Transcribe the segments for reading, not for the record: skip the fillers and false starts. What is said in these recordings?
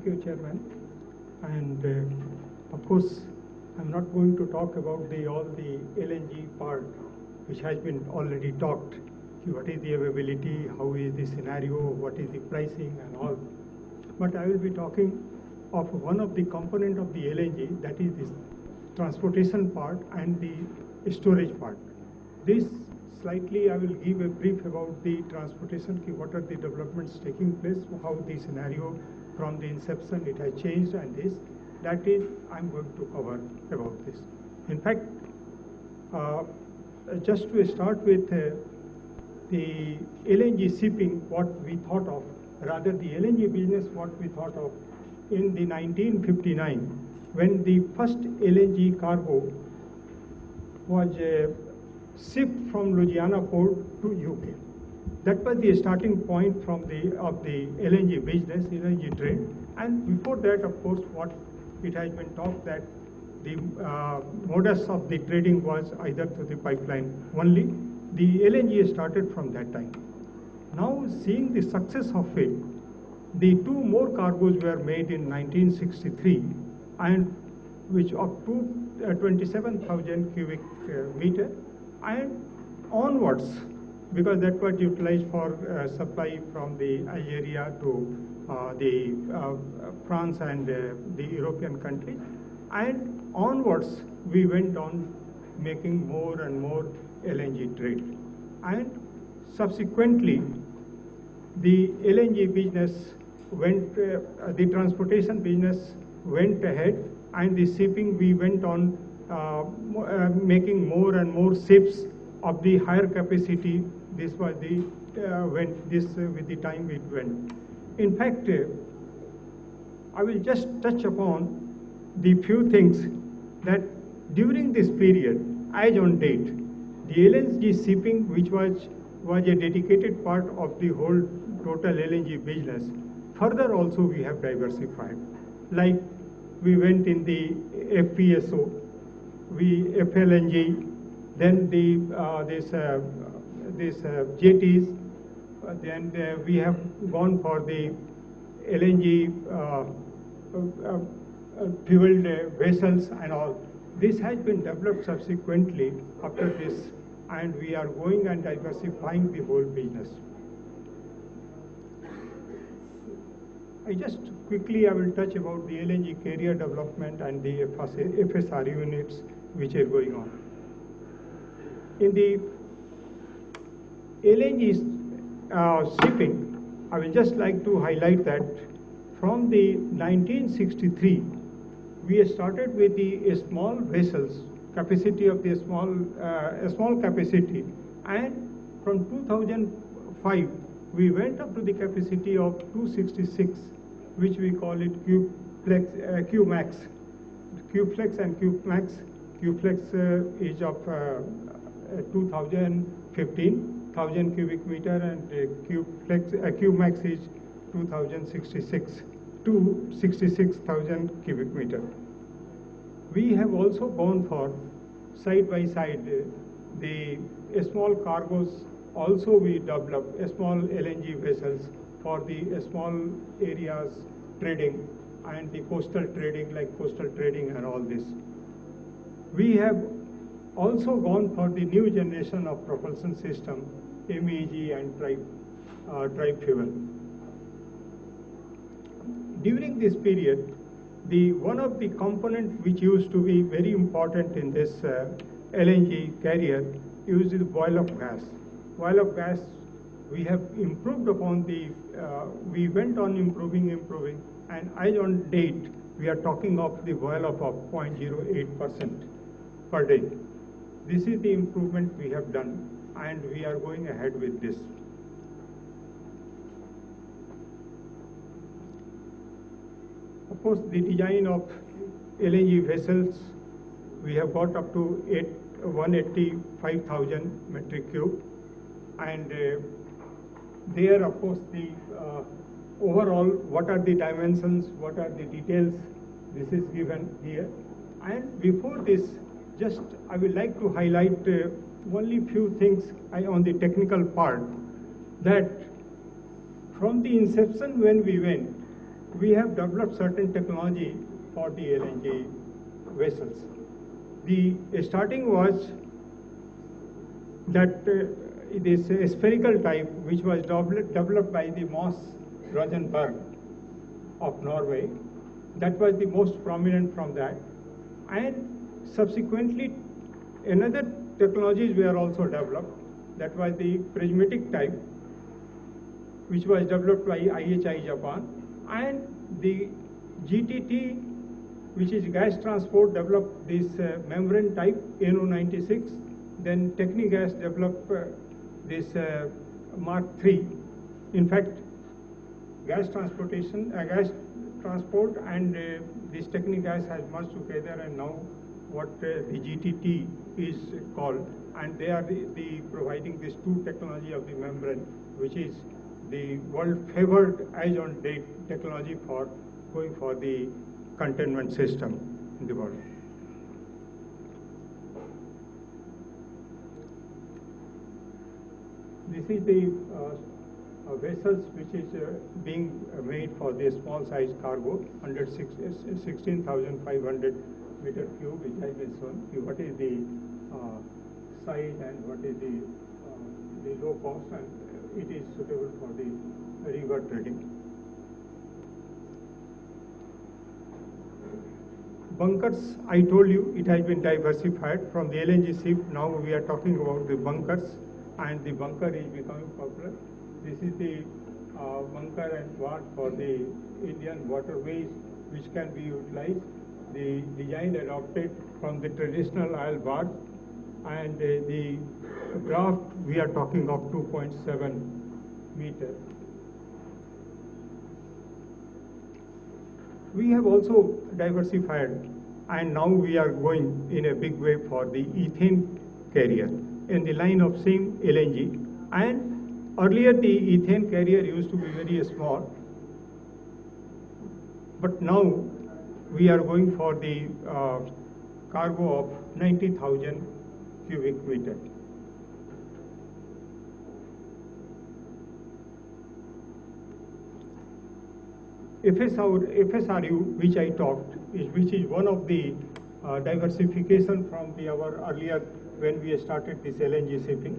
Thank you, Chairman. And of course, I'm not going to talk about all the LNG part, which has been already talked. What is the availability, how is the scenario, what is the pricing and all. But I will be talking of one of the component of the LNG, that is this transportation part and the storage part. This slightly I will give a brief about the transportation, what are the developments taking place, how the scenario from the inception it has changed, and this, that is I'm going to cover about this. In fact, just to start with the LNG shipping, what we thought of, rather the LNG business, what we thought of in the 1959, when the first LNG cargo was shipped from Louisiana port to UK. That was the starting point of the LNG business, LNG trade. And before that, of course, what it has been talked that the modus of the trading was either through the pipeline only. The LNG started from that time. Now, seeing the success of it, the two more cargoes were made in 1963, and which up to 27,000 cubic meter and onwards, because that was utilized for supply from the Algeria to the France and the European countries, and onwards we went on making more and more LNG trade, and subsequently the LNG business went, the transportation business went ahead, and the shipping we went on making more and more ships of the higher capacity. This was the with the time it went. In fact, I will just touch upon the few things that during this period, as on date, the LNG shipping, which was a dedicated part of the whole total LNG business, further also we have diversified. Like we went in the FPSO, FLNG, then this jetties, then we have gone for the LNG fueled vessels and all. This has been developed subsequently after this, and we are going and diversifying the whole business. I will touch about the LNG carrier development and the FSR units which are going on. In the LNG shipping, I will just like to highlight that from the 1963, we started with the small vessels, capacity of the small capacity, and from 2005, we went up to the capacity of 266, which we call it Q-Max. Q-Flex and Q-Max. Q-Flex is of 2015, 1000 cubic meter, and Q-Max is 266,000 cubic meter. We have also gone for side by side the small cargoes. Also, we develop small LNG vessels for the small areas trading and the coastal trading, like coastal trading and all this. We have also gone for the new generation of propulsion system, MEG and tri-fuel. During this period, one of the components which used to be very important in this LNG carrier is the boil of gas. Boil of gas, we have improved upon we went on improving, and as on date, we are talking of the boil of 0.08% per day. This is the improvement we have done, and we are going ahead with this. Of course, the design of LNG vessels, we have got up to 185,000 metric cube, and there, of course, the overall, what are the dimensions, what are the details, this is given here. And before this, just I would like to highlight only few things on the technical part, that from the inception when we went, we have developed certain technology for the LNG vessels. The starting was that this spherical type, which was developed by the Moss Rosenberg of Norway, that was the most prominent from that. And subsequently, another technologies were also developed. That was the prismatic type, which was developed by IHI Japan, and the GTT, which is gas transport, developed this membrane type NO96. Then Technigas developed this Mark III. In fact, gas transport and this Technigas has merged together, and now what the GTT is called, and they are providing this two technology of the membrane, which is the world favored as on date technology for going for the containment system in the world. This is the vessels which is being made for the small size cargo under 16,500 meter cube, which has been shown. What is the size and what is the low cost, and it is suitable for the river trading. Bunkers, I told you, it has been diversified from the LNG ship. Now we are talking about the bunkers, and the bunker is becoming popular. This is the bunker and wharf for the Indian waterways, which can be utilized. The design adopted from the traditional oil barge, and the draft we are talking of 2.7 meters. We have also diversified, and now we are going in a big way for the ethane carrier in the line of same LNG. And earlier the ethane carrier used to be very small, but now we are going for the cargo of 90,000 cubic meter. FSRU, which I talked, which is one of the diversification from our earlier when we started this LNG shipping.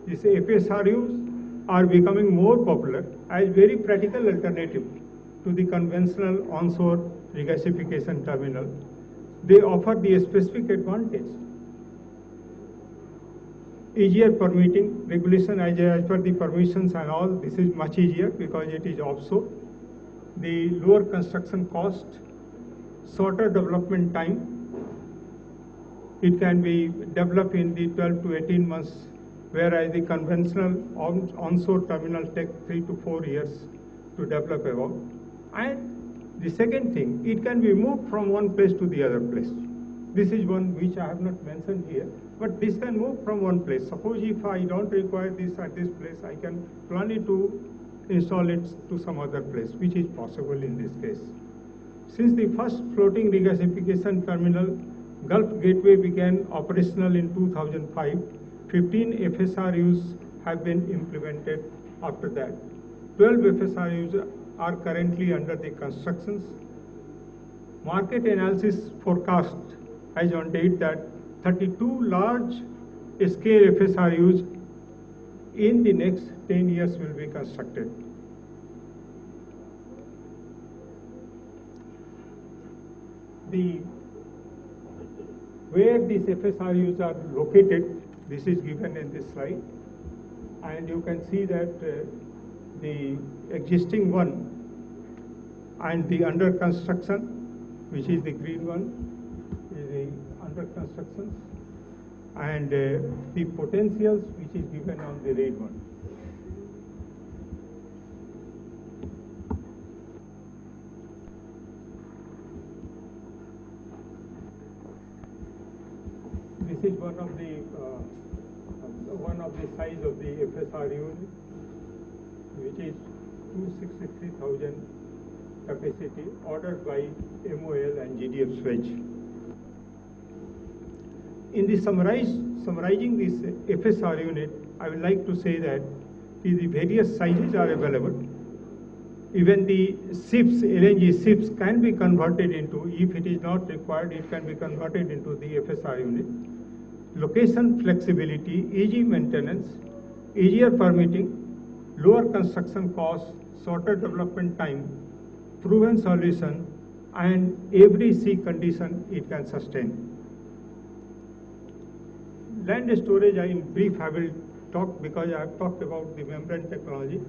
These FSRUs are becoming more popular as very practical alternative to the conventional onshore regasification terminal. They offer the specific advantage: easier permitting, regulation as per the permissions and all. This is much easier because it is offshore. The lower construction cost, shorter development time. It can be developed in the 12 to 18 months, whereas the conventional onshore terminal takes 3 to 4 years to develop about. And the second thing, it can be moved from one place to the other place. This is one which I have not mentioned here, but this can move from one place. Suppose if I don't require this at this place, I can plan it to install it to some other place, which is possible in this case. Since the first floating regasification terminal, Gulf Gateway, began operational in 2005, 15 FSRUs have been implemented after that. 12 FSRUs are currently under the constructions. Market analysis forecast has on date that 32 large scale FSRUs in the next 10 years will be constructed. Where these FSRUs are located, this is given in this slide, and you can see that the existing one and the under construction, which is the green one, is the under construction, and the potentials, which is given on the red one. This is one of the size of the FSRU, which is 263,000 capacity, ordered by MOL and GDF Suez. In the summarizing this FSR unit, I would like to say that the various sizes are available. even the ships, LNG ships can be converted into, if it is not required, it can be converted into the FSR unit. Location flexibility, easy maintenance, easier permitting, lower construction costs, shorter development time, proven solution, and every sea condition it can sustain. Land storage, in brief I will talk, because I have talked about the membrane technology,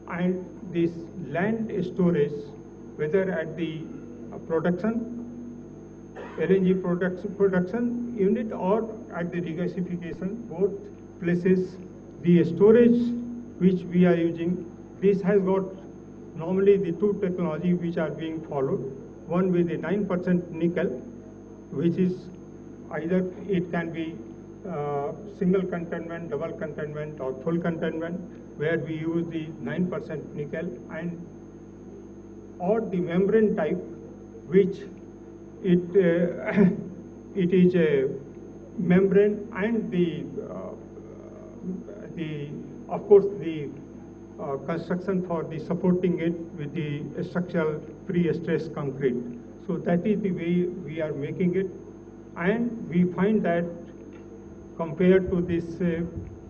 and this land storage, whether at the production, LNG production unit, or at the regasification, both places, the storage which we are using, this has got normally the two technology which are being followed. One with the 9% nickel, which is either it can be single containment, double containment, or full containment, where we use the 9% nickel, and or the membrane type, which it is a membrane, and the of course the construction for the supporting it with the structural pre-stressed concrete. So that is the way we are making it, and we find that compared to this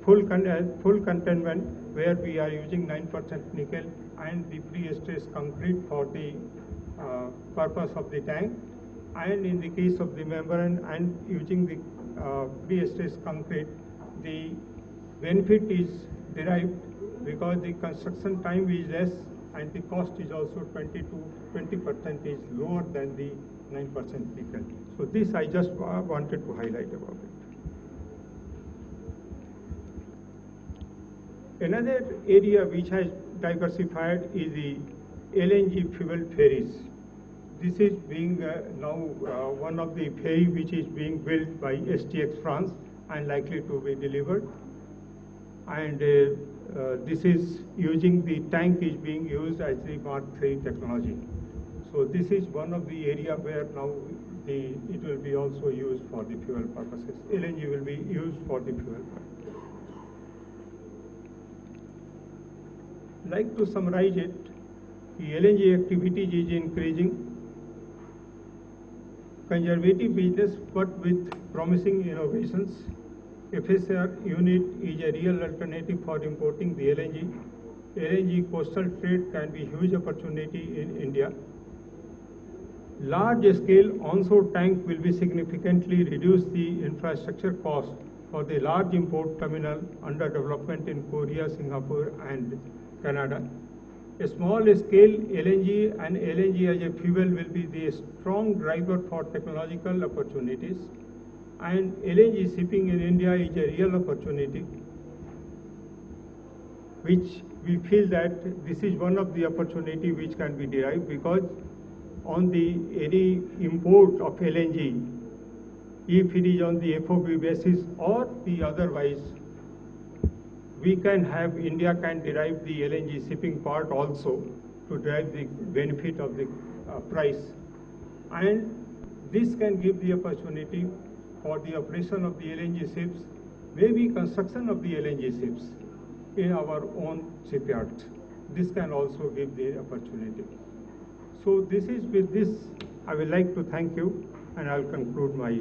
full containment, where we are using 9% nickel and the pre-stressed concrete for the purpose of the tank, and in the case of the membrane and using the pre-stressed concrete, the benefit is derived because the construction time is less and the cost is also 20% is lower than the 9% nickel. So this I just wanted to highlight about it. Another area which has diversified is the LNG fuel ferries. This is being now one of the ferry which is being built by STX France and likely to be delivered. And this is using the tank is being used as the Mark III technology. So this is one of the area where now it will be also used for the fuel purposes. LNG will be used for the fuel purposes. Like to summarize it, the LNG activities is increasing. Conservative business, but with promising innovations. FSR unit is a real alternative for importing the LNG. LNG coastal trade can be a huge opportunity in India. Large scale onshore tank will be significantly reduce the infrastructure cost for the large import terminal under development in Korea, Singapore, and Canada. A small scale LNG and LNG as a fuel will be the strong driver for technological opportunities, and LNG shipping in India is a real opportunity, which we feel that this is one of the opportunity which can be derived, because on the any import of LNG, if it is on the FOB basis or the otherwise, we can have, India can derive the LNG shipping part also to derive the benefit of the price. And this can give the opportunity for the operation of the LNG ships, maybe construction of the LNG ships in our own shipyards. This can also give the opportunity. So this is with this, I would like to thank you, and I'll conclude my